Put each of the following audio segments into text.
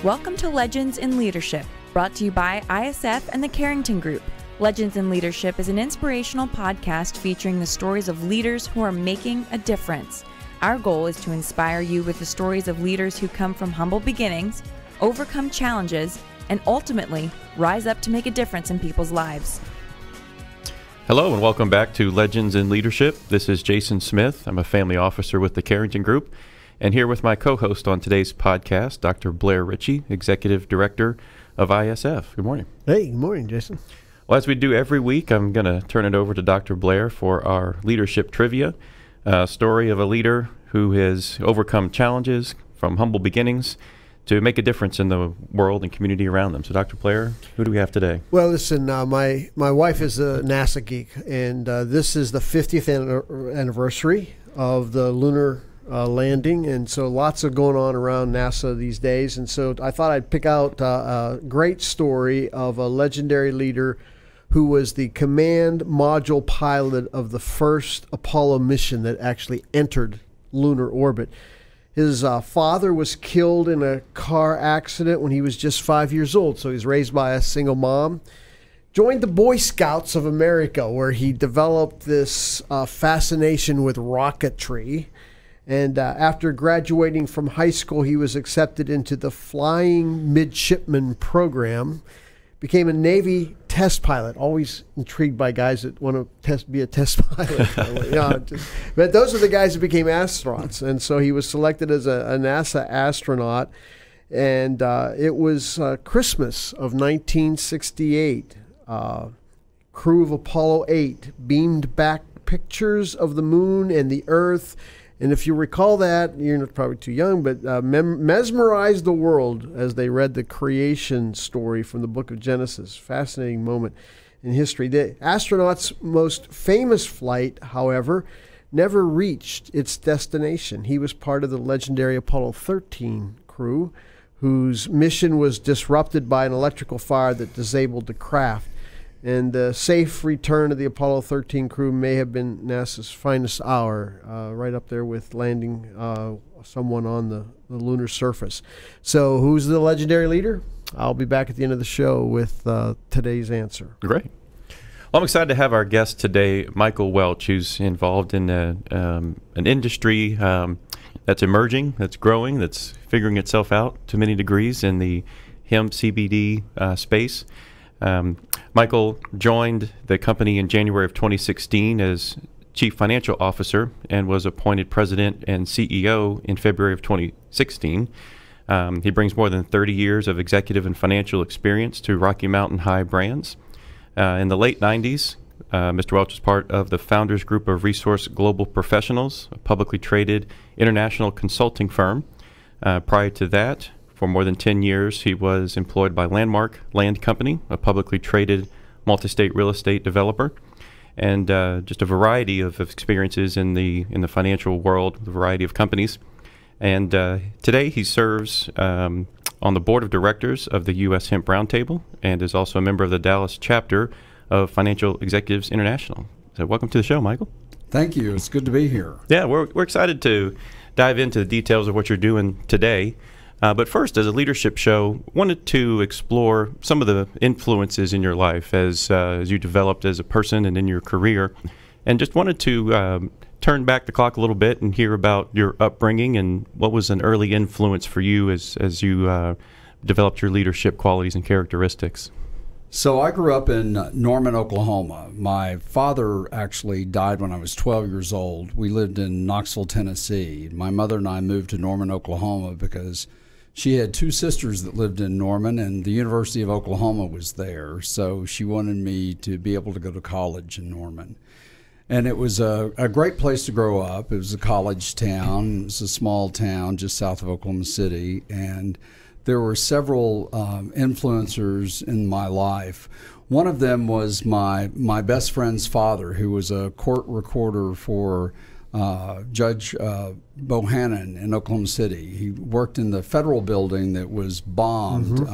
Welcome to Legends in Leadership, brought to you by ISF and the Carrington Group. Legends in Leadership is an inspirational podcast featuring the stories of leaders who are making a difference. Our goal is to inspire you with the stories of leaders who come from humble beginnings, overcome challenges, and ultimately rise up to make a difference in people's lives. Hello and welcome back to Legends in Leadership. This is Jason Smith. I'm a family officer with the Carrington Group, and here with my co-host on today's podcast, Dr. Blair Ritchie, Executive Director of ISF. Good morning. Hey, good morning, Jason. Well, as we do every week, I'm going to turn it over to Dr. Blair for our leadership trivia, a story of a leader who has overcome challenges from humble beginnings to make a difference in the world and community around them. So, Dr. Blair, who do we have today? Well, listen, my wife is a NASA geek, and this is the 50th anniversary of the lunar landing, and so lots of going on around NASA these days. And so I thought I'd pick out a great story of a legendary leader who was the command module pilot of the first Apollo mission that actually entered lunar orbit. His father was killed in a car accident when he was just 5 years old, so he was raised by a single mom. Joined the Boy Scouts of America, where he developed this fascination with rocketry. And after graduating from high school, he was accepted into the Flying Midshipman program, became a Navy test pilot. Always intrigued by guys that want to be a test pilot. But those are the guys that became astronauts. And so he was selected as a NASA astronaut. And it was Christmas of 1968. Crew of Apollo 8 beamed back pictures of the moon and the Earth. And if you recall that, you're probably too young, but mesmerized the world as they read the creation story from the book of Genesis. Fascinating moment in history. The astronaut's most famous flight, however, never reached its destination. He was part of the legendary Apollo 13 crew, whose mission was disrupted by an electrical fire that disabled the craft. And the safe return of the Apollo 13 crew may have been NASA's finest hour, right up there with landing someone on the lunar surface. So who's the legendary leader? I'll be back at the end of the show with today's answer. Great. Well, I'm excited to have our guest today, Michael Welch, who's involved in an industry that's emerging, that's growing, that's figuring itself out to many degrees in the hemp CBD space. Michael joined the company in January of 2016 as Chief Financial Officer and was appointed President and CEO in February of 2016. He brings more than 30 years of executive and financial experience to Rocky Mountain High brands. In the late 90s, Mr. Welch was part of the Founders Group of Resource Global Professionals, a publicly traded international consulting firm. Prior to that, for more than 10 years, he was employed by Landmark Land Company, a publicly traded multi-state real estate developer, and just a variety of experiences in the financial world, a variety of companies. And today he serves on the board of directors of the U.S. Hemp Roundtable and is also a member of the Dallas chapter of Financial Executives International. So welcome to the show, Michael. Thank you. It's good to be here. Yeah, we're excited to dive into the details of what you're doing today. But first, as a leadership show, wanted to explore some of the influences in your life as you developed as a person and in your career, and just wanted to turn back the clock a little bit and hear about your upbringing and what was an early influence for you as you developed your leadership qualities and characteristics. So I grew up in Norman, Oklahoma. My father actually died when I was 12 years old. We lived in Knoxville, Tennessee. My mother and I moved to Norman, Oklahoma because she had two sisters that lived in Norman, and the University of Oklahoma was there. So she wanted me to be able to go to college in Norman. And it was a great place to grow up. It was a college town. It was a small town just south of Oklahoma City. And there were several influencers in my life. One of them was my best friend's father, who was a court recorder for Judge Bohannon in Oklahoma City. He worked in the federal building that was bombed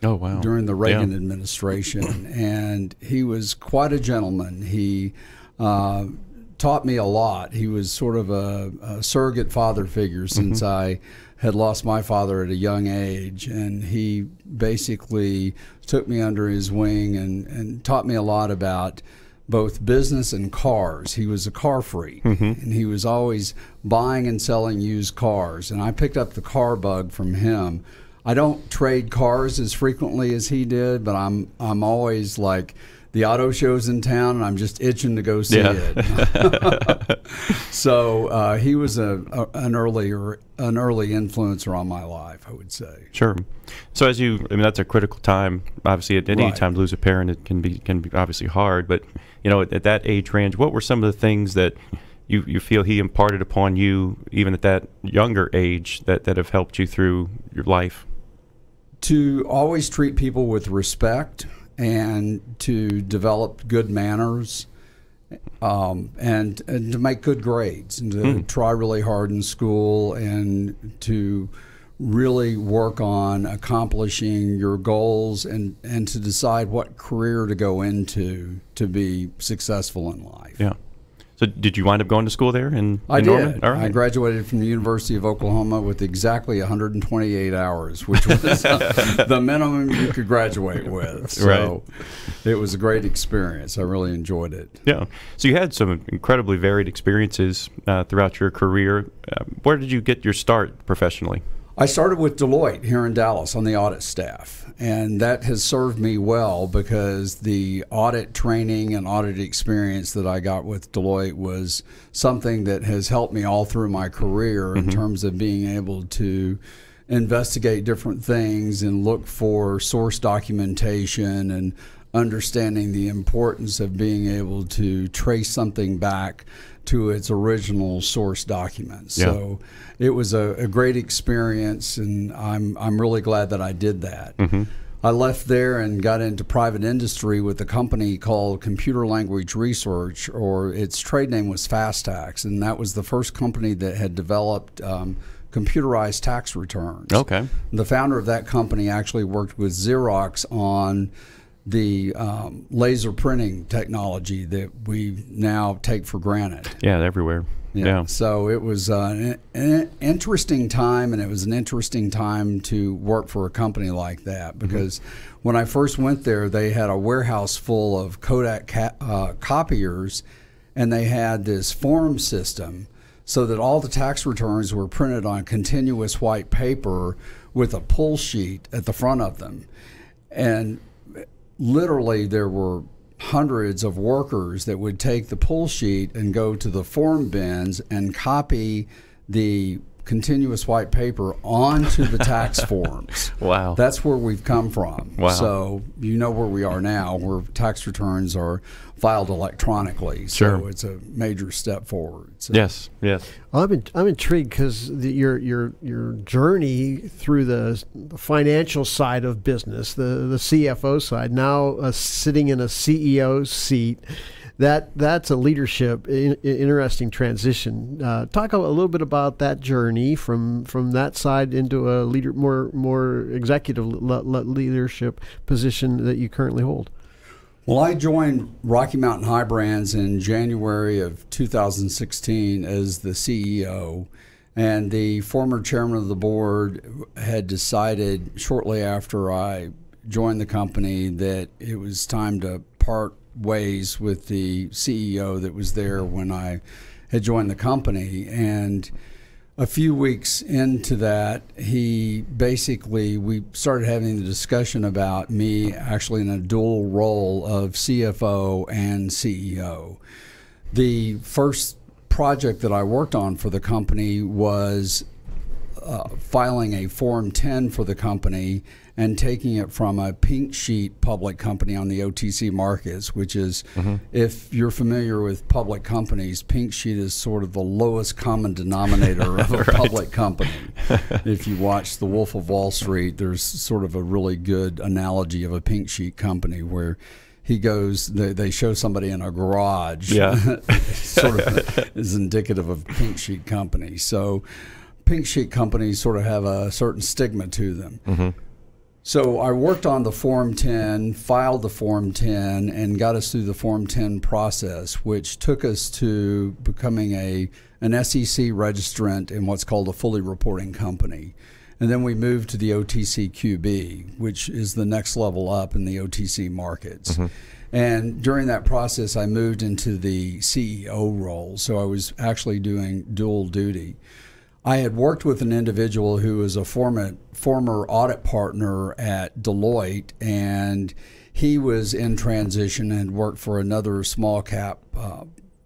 Oh, wow. during the Reagan administration, and he was quite a gentleman. He taught me a lot. He was sort of a surrogate father figure since I had lost my father at a young age, and he basically took me under his wing and taught me a lot about both business and cars. He was a car freak, and he was always buying and selling used cars, and I picked up the car bug from him. I don't trade cars as frequently as he did, but I'm always like, the auto show's in town, and I'm just itching to go see it. So he was an early influencer on my life, I would say. Sure. So that's a critical time. Obviously, at any time to lose a parent, it can be obviously hard. But at that age range, what were some of the things that you feel he imparted upon you, even at that younger age, that have helped you through your life? To always treat people with respect, and to develop good manners, and to make good grades, and to try really hard in school, and to really work on accomplishing your goals, and to decide what career to go into to be successful in life. Yeah. So did you wind up going to school there I did. Norman? All right. I graduated from the University of Oklahoma with exactly 128 hours, which was the minimum you could graduate with. So it was a great experience. I really enjoyed it. Yeah. So you had some incredibly varied experiences throughout your career. Where did you get your start professionally? I started with Deloitte here in Dallas on the audit staff, and that has served me well because the audit training and audit experience that I got with Deloitte was something that has helped me all through my career in terms of being able to investigate different things and look for source documentation and understanding the importance of being able to trace something back to its original source documents. Yeah. So it was a great experience, and I'm really glad that I did that. I left there and got into private industry with a company called Computer Language Research, or its trade name was FastTax, and that was the first company that had developed computerized tax returns. Okay. The founder of that company actually worked with Xerox on the laser printing technology that we now take for granted. Yeah, everywhere. Yeah. So it was an interesting time, and it was an interesting time to work for a company like that, because when I first went there, they had a warehouse full of Kodak copiers, and they had this form system so that all the tax returns were printed on continuous white paper with a pull sheet at the front of them. And literally there were hundreds of workers that would take the pull sheet and go to the form bins and copy the continuous white paper onto the tax forms. Wow. That's where we've come from. Wow. So you know where we are now, where tax returns are filed electronically. Sure. So it's a major step forward. So. Yes. I'm intrigued because your journey through the financial side of business, the CFO side, now sitting in a CEO seat, that's a leadership interesting transition. Talk a little bit about that journey from that side into a more executive leadership position that you currently hold. Well, I joined Rocky Mountain High Brands in January of 2016 as the CEO, and the former chairman of the board had decided shortly after I joined the company that it was time to part ways with the CEO that was there when I had joined the company. And a few weeks into that, we started having the discussion about me actually in a dual role of CFO and CEO. The first project that I worked on for the company was filing a Form 10 for the company and taking it from a pink sheet public company on the OTC markets, which is, if you're familiar with public companies, pink sheet is sort of the lowest common denominator of a public company. If you watch The Wolf of Wall Street, there's sort of a really good analogy of a pink sheet company where he goes, they show somebody in a garage. Yeah. Sort of is indicative of pink sheet companies. So pink sheet companies sort of have a certain stigma to them. Mm-hmm. So I worked on the Form 10, filed the Form 10, and got us through the Form 10 process, which took us to becoming an SEC registrant in what's called a fully reporting company. And then we moved to the OTCQB, which is the next level up in the OTC markets. Mm-hmm. And during that process, I moved into the CEO role. So I was actually doing dual duty. I had worked with an individual who was a former audit partner at Deloitte, and he was in transition and worked for another small cap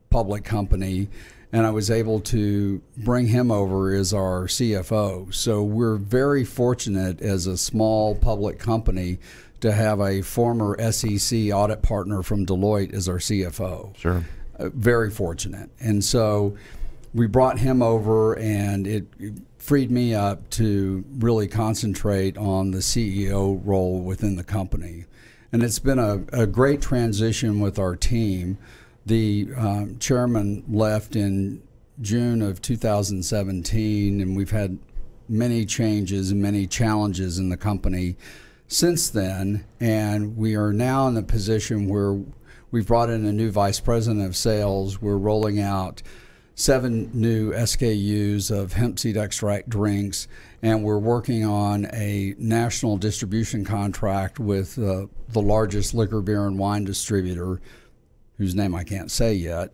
public company, and I was able to bring him over as our CFO. So we're very fortunate as a small public company to have a former SEC audit partner from Deloitte as our CFO. Sure. Very fortunate. And so we brought him over, and it freed me up to really concentrate on the CEO role within the company. And it's been a great transition with our team. The chairman left in June of 2017, and we've had many changes and many challenges in the company since then. And we are now in the position where we've brought in a new vice president of sales. We're rolling out 7 new SKUs of hemp seed extract drinks, and we're working on a national distribution contract with the largest liquor, beer, and wine distributor, whose name I can't say yet,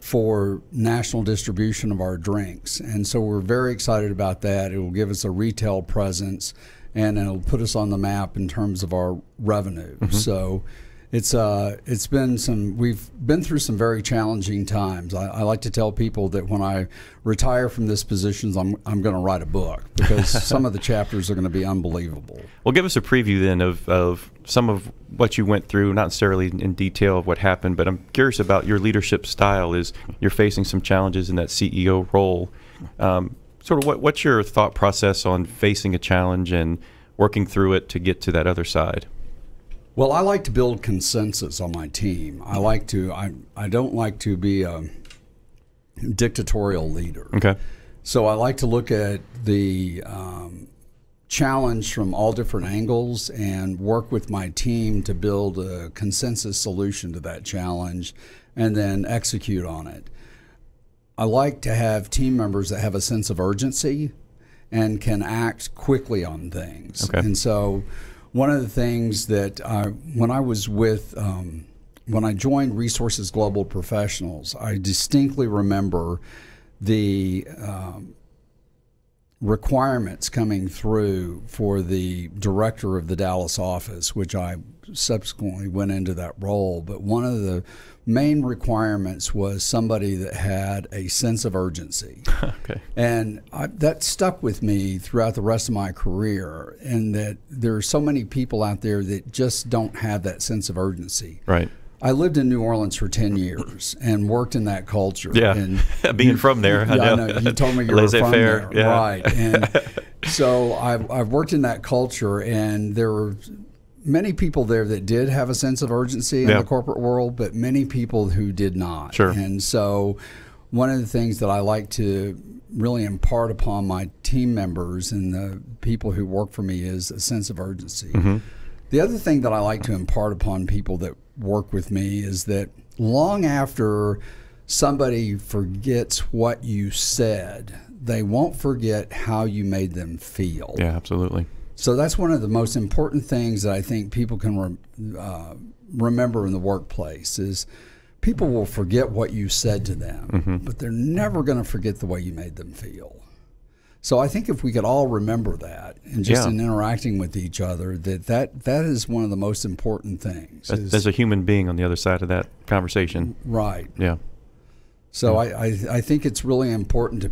for national distribution of our drinks. And so we're very excited about that. It will give us a retail presence, and it'll put us on the map in terms of our revenue. Mm-hmm. So it's been we've been through some very challenging times. I like to tell people that when I retire from this position, I'm going to write a book, because some of the chapters are going to be unbelievable. Well, give us a preview then of some of what you went through, not necessarily in detail of what happened, but I'm curious about your leadership style. Is you're facing some challenges in that CEO role. Sort of what's your thought process on facing a challenge and working through it to get to that other side? Well, I like to build consensus on my team. I don't like to be a dictatorial leader. Okay. So I like to look at the challenge from all different angles and work with my team to build a consensus solution to that challenge and then execute on it. I like to have team members that have a sense of urgency and can act quickly on things. Okay. And so one of the things that when I joined Resources Global Professionals, I distinctly remember the requirements coming through for the director of the Dallas office, which I subsequently went into that role. But one of the main requirements was somebody that had a sense of urgency. Okay. And that stuck with me throughout the rest of my career, and that there are so many people out there that just don't have that sense of urgency. Right. I lived in New Orleans for 10 years and worked in that culture. Yeah, and being from there, I know. You told me you were from there. Yeah. Right. And so I've worked in that culture, and there were many people there that did have a sense of urgency in the corporate world, but many people who did not. Sure. And so one of the things that I like to really impart upon my team members and the people who work for me is a sense of urgency. Mm-hmm. The other thing that I like to impart upon people that work with me is that long after somebody forgets what you said, they won't forget how you made them feel. Yeah, absolutely. So that's one of the most important things that I think people can remember in the workplace is people will forget what you said to them, mm-hmm. but they're never going to forget the way you made them feel. So I think if we could all remember that, and just in interacting with each other, that is one of the most important things. There's a human being on the other side of that conversation. Right. Yeah. So I think it's really important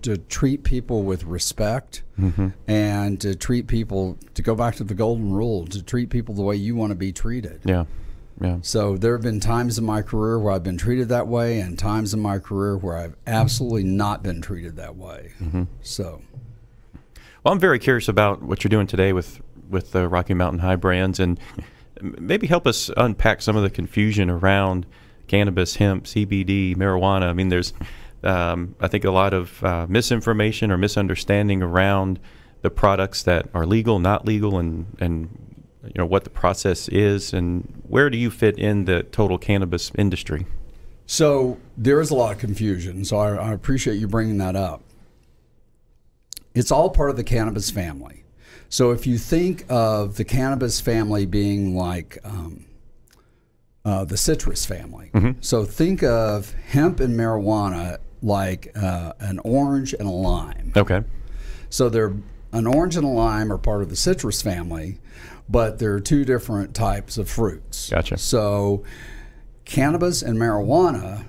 to treat people with respect, mm-hmm. and to treat people, to go back to the golden rule, to treat people the way you want to be treated. Yeah. Yeah. So there have been times in my career where I've been treated that way, and times in my career where I've absolutely not been treated that way. Mm-hmm. So, well, I'm very curious about what you're doing today with the Rocky Mountain High brands, and Maybe help us unpack some of the confusion around cannabis, hemp, CBD, marijuana. I mean, there's, I think, a lot of misinformation or misunderstanding around the products that are legal, not legal, and you know what the process is, and where do you fit in the total cannabis industry? So there is a lot of confusion. So I appreciate you bringing that up. It's all part of the cannabis family. So if you think of the cannabis family being like the citrus family, so think of hemp and marijuana like an orange and a lime. Okay. So an orange and a lime are part of the citrus family, but they're two different types of fruits. Gotcha. So cannabis and marijuana,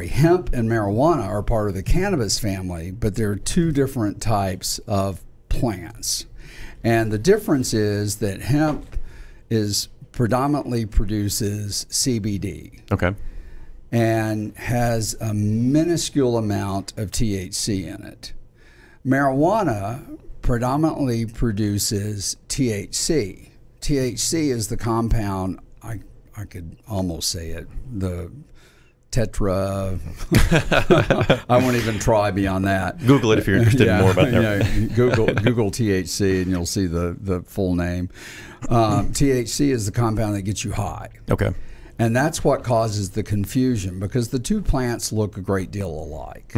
hemp and marijuana are part of the cannabis family, but they're two different types of plants. And the difference is that hemp predominantly produces CBD. Okay. And has a minuscule amount of THC in it. Marijuana predominantly produces THC. THC is the compound, I could almost say it, the tetra. I won't even try beyond that. Google it if you're interested in more about that. Yeah, Google THC and you'll see the full name. THC is the compound that gets you high. Okay. And that's what causes the confusion, because the two plants look a great deal alike.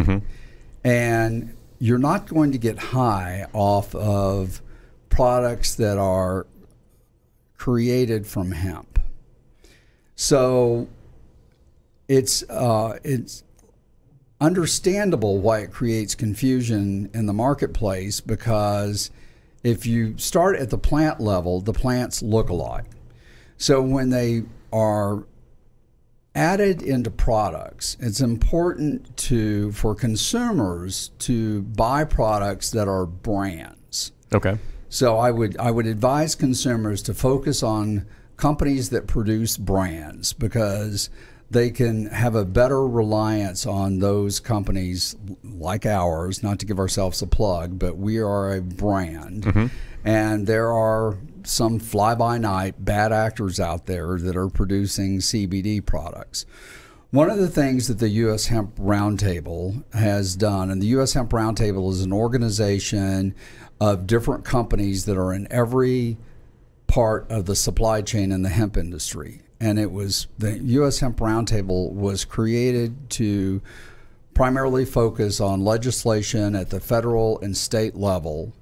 And you're not going to get high off of products that are created from hemp. So it's understandable why it creates confusion in the marketplace, because if you start at the plant level, the plants look alike. So when they are added into products, it's important for consumers to buy products that are brands. Okay. So I would advise consumers to focus on companies that produce brands, because they can have a better reliance on those companies like ours, not to give ourselves a plug, but we are a brand. And there are some fly-by-night bad actors out there that are producing CBD products. One of the things that the U.S. Hemp Roundtable has done, and the U.S. Hemp Roundtable is an organization of different companies that are in every part of the supply chain in the hemp industry. And the U.S. Hemp Roundtable was created to primarily focus on legislation at the federal and state level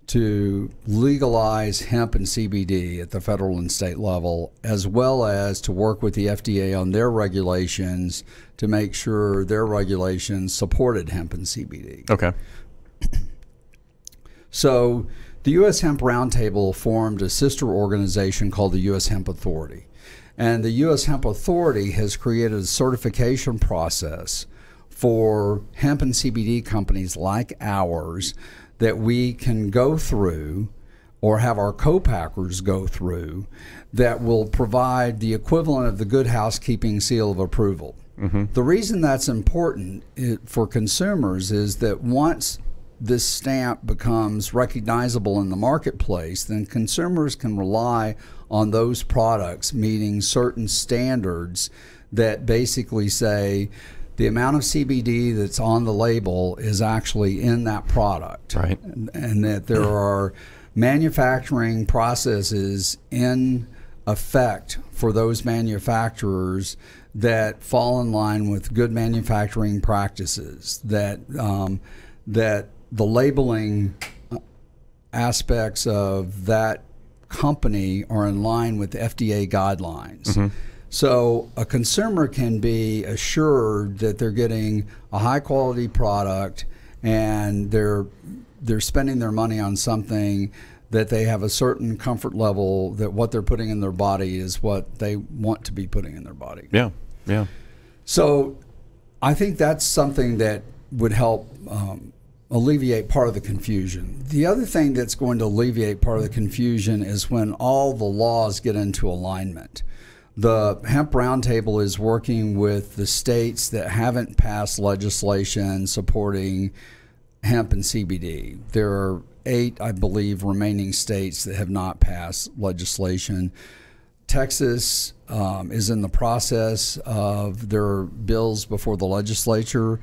to legalize hemp and CBD at the federal and state level, as well as to work with the FDA on their regulations to make sure their regulations supported hemp and CBD. Okay. So the U.S. Hemp Roundtable formed a sister organization called the U.S. Hemp Authority. And the U.S. Hemp Authority has created a certification process for hemp and CBD companies like ours that we can go through, or have our co-packers go through, that will provide the equivalent of the Good Housekeeping seal of approval. The reason that's important for consumers is that once this stamp becomes recognizable in the marketplace, then consumers can rely on those products meeting certain standards that basically say the amount of CBD that's on the label is actually in that product. Right. And that there are manufacturing processes in effect for those manufacturers that fall in line with good manufacturing practices, that the labeling aspects of that company are in line with FDA guidelines. So a consumer can be assured that they're getting a high quality product, and they're spending their money on something that they have a certain comfort level that what they're putting in their body is what they want to be putting in their body. Yeah, yeah. So I think that's something that would help alleviate part of the confusion. The other thing that's going to alleviate part of the confusion is when all the laws get into alignment. The Hemp Roundtable is working with the states that haven't passed legislation supporting hemp and CBD. There are 8, I believe, remaining states that have not passed legislation. Texas is in the process of their bills before the legislature.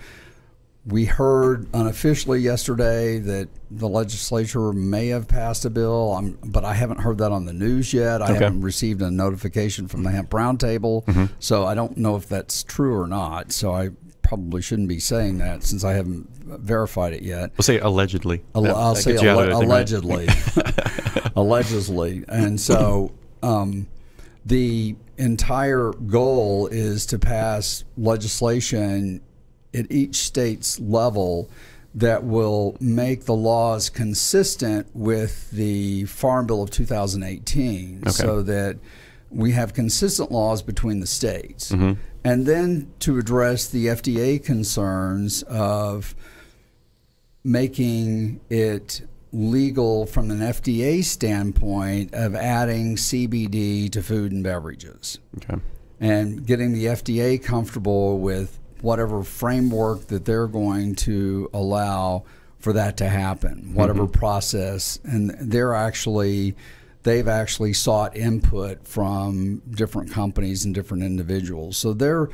We heard unofficially yesterday that the legislature may have passed a bill, but I haven't heard that on the news yet. I haven't received a notification from the Hemp Roundtable, so I don't know if that's true or not. So I probably shouldn't be saying that since I haven't verified it yet. We'll say allegedly. I'll say allegedly. Allegedly. And so the entire goal is to pass legislation at each state's level that will make the laws consistent with the Farm Bill of 2018 so that we have consistent laws between the states. And then to address the FDA concerns of making it legal from an FDA standpoint of adding CBD to food and beverages. And getting the FDA comfortable with whatever framework that they're going to allow for that to happen, whatever process. And they've actually sought input from different companies and different individuals. So they're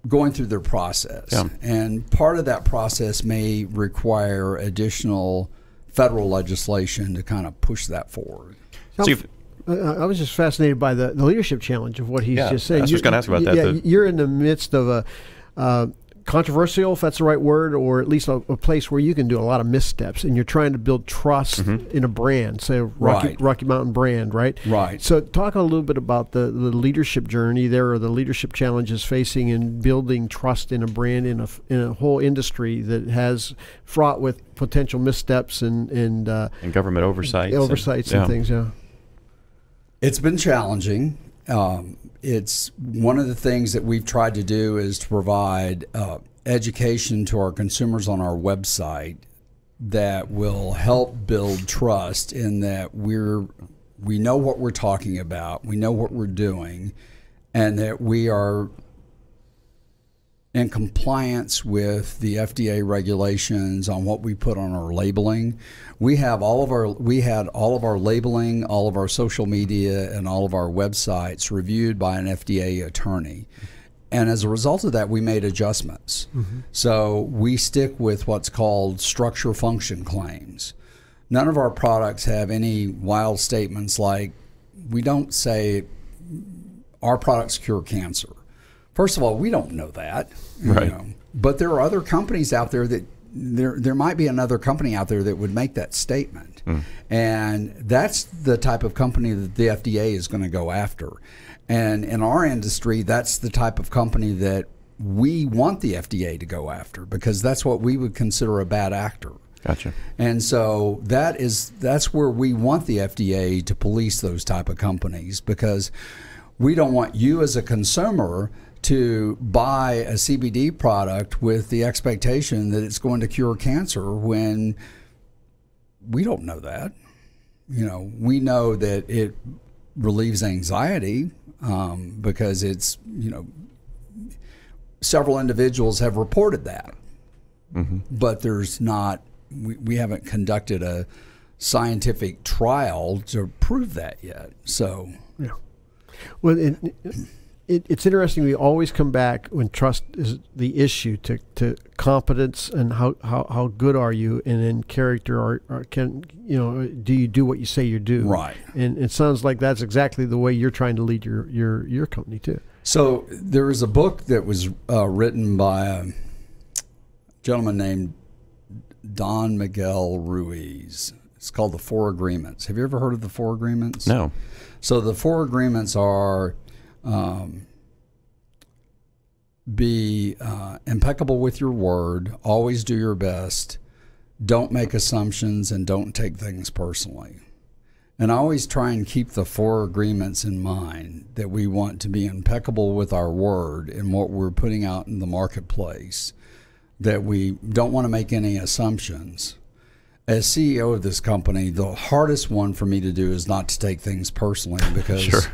going through their process. And part of that process may require additional federal legislation to kind of push that forward. I was just fascinated by the leadership challenge of what he's just saying. I was just going to ask about that. You're in the midst of a controversial, if that's the right word, or at least a place where you can do a lot of missteps, and you're trying to build trust in a brand, say a Rocky Mountain brand, right? Right. So talk a little bit about the leadership journey there, or the leadership challenges facing in building trust in a brand in a whole industry that has fraught with potential missteps and government oversights and things. It's been challenging. It's one of the things that we've tried to do is to provide education to our consumers on our website that will help build trust in that we know what we're talking about, we know what we're doing, and that we are in compliance with the FDA regulations on what we put on our labeling. We had all of our labeling, all of our social media, and all of our websites reviewed by an FDA attorney. And as a result of that, we made adjustments. So we stick with what's called structure function claims. None of our products have any wild statements like, we don't say our products cure cancer. First of all, we don't know that. Right. But there are other companies out there that there might be another company out there that would make that statement. And that's the type of company that the FDA is going to go after. And in our industry, that's the type of company that we want the FDA to go after, because that's what we would consider a bad actor. Gotcha. And so that's where we want the FDA to police those type of companies, because we don't want you as a consumer to buy a CBD product with the expectation that it's going to cure cancer when we don't know that. We know that it relieves anxiety because it's, several individuals have reported that. But there's not, we haven't conducted a scientific trial to prove that yet. So, yeah. Well, it's interesting. We always come back when trust is the issue to competence and how good are you, and then character. Do you do what you say you do? Right. And it sounds like that's exactly the way you're trying to lead your company too. So there is a book that was written by a gentleman named Don Miguel Ruiz. It's called The Four Agreements. Have you ever heard of The Four Agreements? No. So the Four Agreements are be impeccable with your word, always do your best, don't make assumptions, and don't take things personally. And I always try and keep the four agreements in mind, that we want to be impeccable with our word and what we're putting out in the marketplace, that we don't want to make any assumptions. As CEO of this company, the hardest one for me to do is not to take things personally, because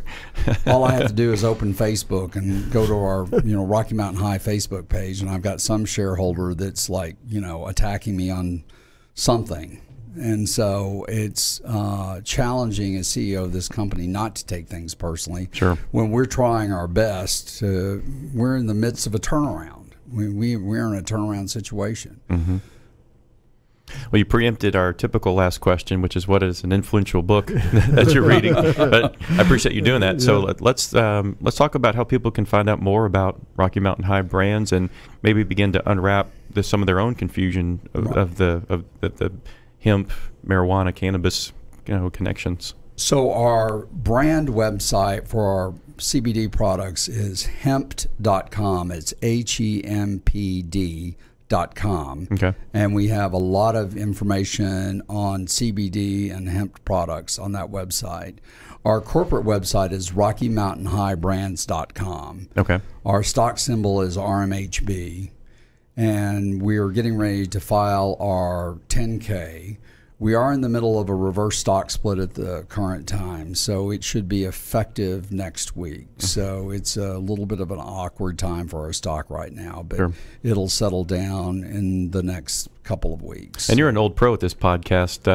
all I have to do is open Facebook and go to our Rocky Mountain High Facebook page, and I've got some shareholder that's like attacking me on something, And so it's challenging as CEO of this company not to take things personally. Sure. When we're trying our best, we're in the midst of a turnaround. We're in a turnaround situation. Mm-hmm. Well, you preempted our typical last question, which is what is an influential book that you're reading? But I appreciate you doing that. Yeah. So let's talk about how people can find out more about Rocky Mountain High brands and maybe begin to unwrap some of their own confusion of the hemp, marijuana, cannabis, connections. So our brand website for our CBD products is hempd.com. It's HEMPD.com. Okay. And we have a lot of information on CBD and hemp products on that website. Our corporate website is RockyMountainHighBrands.com. Okay. Our stock symbol is RMHB, and we are getting ready to file our 10K. We are in the middle of a reverse stock split at the current time, so it should be effective next week. So it's a little bit of an awkward time for our stock right now, but sure, it'll settle down in the next couple of weeks. And you're an old pro at this podcast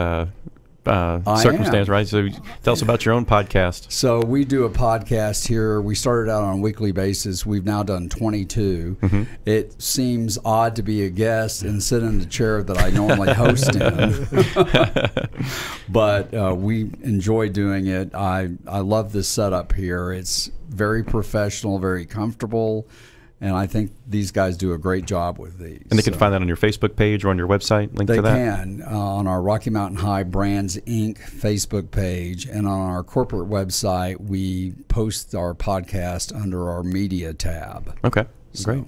circumstance, right? So tell us about your own podcast. So we do a podcast here. We started out on a weekly basis. We've now done 22. Mm-hmm. It seems odd to be a guest and sit in the chair that I normally host in. But we enjoy doing it. I love this setup here. It's very professional, very comfortable. And I think these guys do a great job with these. And they can find that on your Facebook page or on your website, link to that? They can, on our Rocky Mountain High Brands, Inc. Facebook page. And on our corporate website, we post our podcast under our media tab. Okay, great. Well,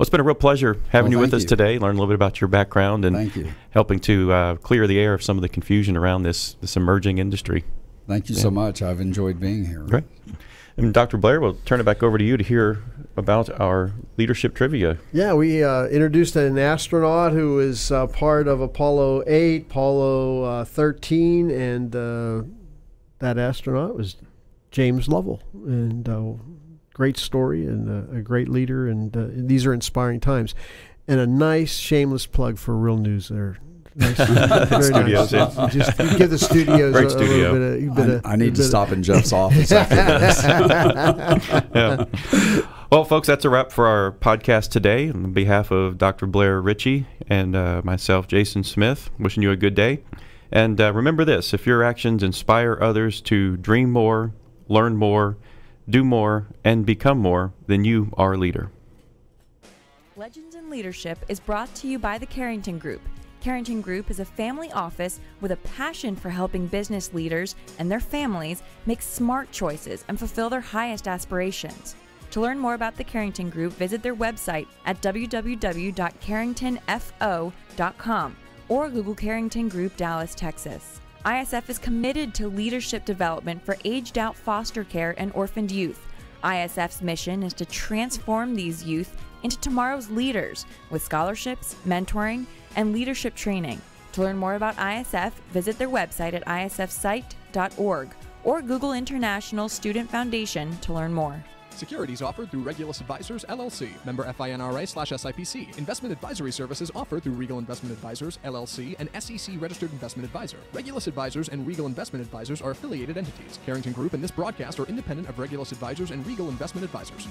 it's been a real pleasure having you with us today, learn a little bit about your background and helping to clear the air of some of the confusion around this emerging industry. Thank you so much. I've enjoyed being here. Great. And Dr. Blair, we'll turn it back over to you to hear about our leadership trivia. Yeah, we introduced an astronaut who was part of Apollo 8, Apollo 13, and that astronaut was James Lovell. And great story and a great leader, and these are inspiring times. And a nice shameless plug for Real News there. Nice. Studios, nice. Yeah. Just give the studios great studio. I need to stop in Jeff's office after this. Yeah. Well, folks, that's a wrap for our podcast today. On behalf of Dr. Blair Ritchie and myself, Jason Smith, wishing you a good day. And remember this, if your actions inspire others to dream more, learn more, do more, and become more, then you are a leader. Legends in Leadership is brought to you by the Carrington Group. Carrington Group is a family office with a passion for helping business leaders and their families make smart choices and fulfill their highest aspirations. To learn more about the Carrington Group, visit their website at www.carringtonfo.com or Google Carrington Group, Dallas, Texas. ISF is committed to leadership development for aged-out foster care and orphaned youth. ISF's mission is to transform these youth into tomorrow's leaders with scholarships, mentoring, and leadership training. To learn more about ISF, visit their website at isfsite.org or Google International Student Foundation to learn more. Securities offered through Regulus Advisors, LLC, member FINRA/SIPC. Investment advisory services offered through Regal Investment Advisors, LLC, an SEC-registered investment advisor. Regulus Advisors and Regal Investment Advisors are affiliated entities. Carrington Group and this broadcast are independent of Regulus Advisors and Regal Investment Advisors.